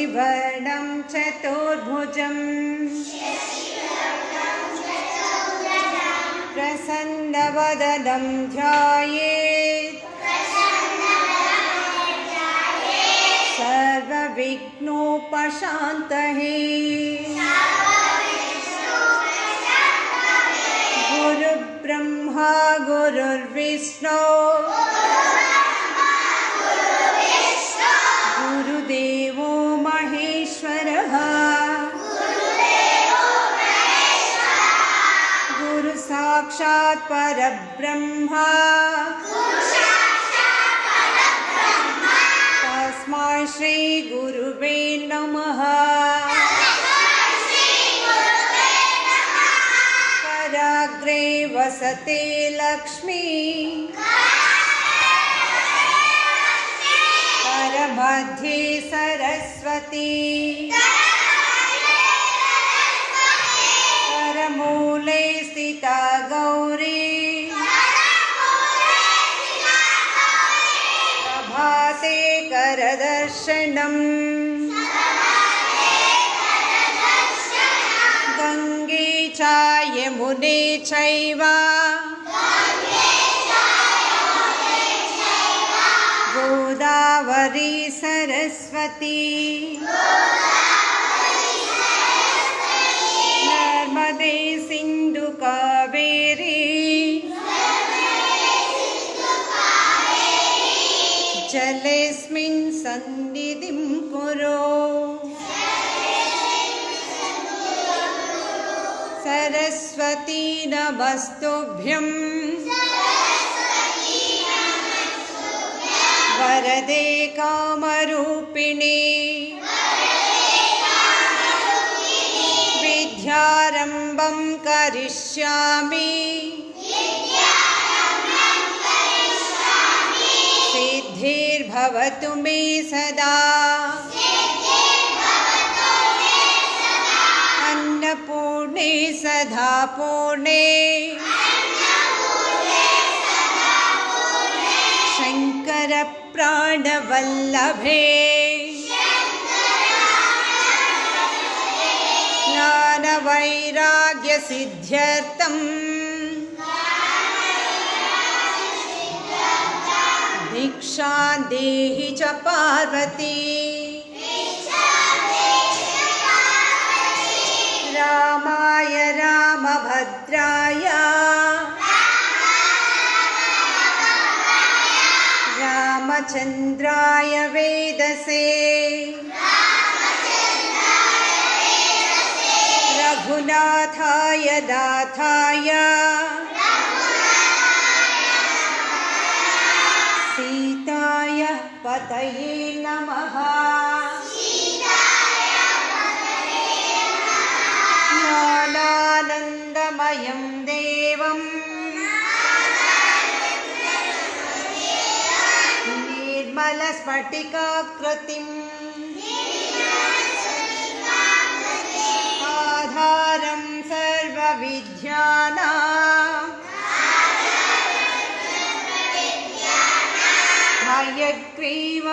शशिवर्णं चतुर्भुजं प्रसन्नवदनं ध्यायेत् सर्वविघ्नोपशान्तये। गुरुर्ब्रह्मा गुरुर्विष्णु गुरुदेवो महेश्वरः गुरु साक्षात् परब्रह्मा तस्मै श्री गुरुवे नमः। कराग्रे वसते लक्ष्मी करमध्ये सरस्वती करमूले स्थिता गौरी प्रभाते करदर्शनम् गंगे च यमुने चैव गोदावरी सरस्वती नर्मदे सिंधु कावेरी जलेस्मिन् सन्निधिं कुरु। सरस्वती नमस्तुभ्यं वरदे कामरूपिणी विद्यारम्भं करिष्यामि सिद्धिर्भवतु मे सदा। अन्नपूर्णे सदा पूर्णे शंकर प्राणवल्लभे ज्ञानवैराग्य सिद्ध्यर्थं भिक्षां देहि च पार्वती। रामाय रामभद्राय रामचंद्राय वेदसे रघुनाथाय नाथाय सीताय पतये नमः। ज्ञानानन्दमयं देवं निर्मलस्फटिकाकृतिम् आधारं सर्वविद्यानां हयग्रीवमुपास्महे।